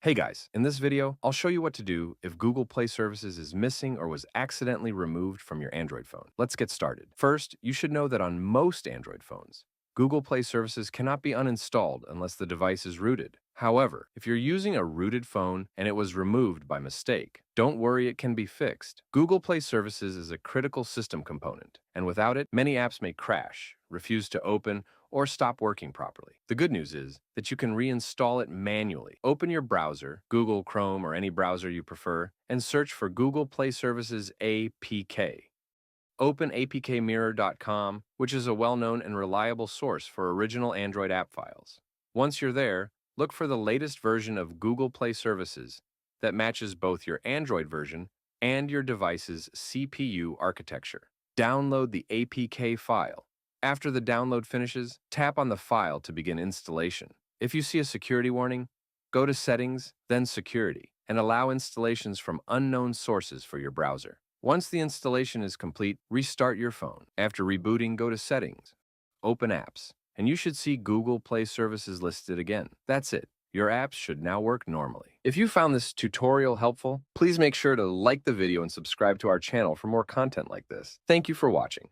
Hey guys, in this video, I'll show you what to do if Google Play Services is missing or was accidentally removed from your Android phone. Let's get started. First, you should know that on most Android phones, Google Play Services cannot be uninstalled unless the device is rooted. However, if you're using a rooted phone and it was removed by mistake, don't worry, it can be fixed. Google Play Services is a critical system component, and without it, many apps may crash, refuse to open, or stop working properly. The good news is that you can reinstall it manually. Open your browser, Google Chrome or any browser you prefer, and search for Google Play Services APK. Open apkmirror.com, which is a well-known and reliable source for original Android app files. Once you're there, look for the latest version of Google Play Services that matches both your Android version and your device's CPU architecture. Download the APK file. After the download finishes, tap on the file to begin installation. If you see a security warning, go to Settings, then Security, and allow installations from unknown sources for your browser. Once the installation is complete, restart your phone. After rebooting, go to Settings, Open Apps, and you should see Google Play Services listed again. That's it. Your apps should now work normally. If you found this tutorial helpful, please make sure to like the video and subscribe to our channel for more content like this. Thank you for watching.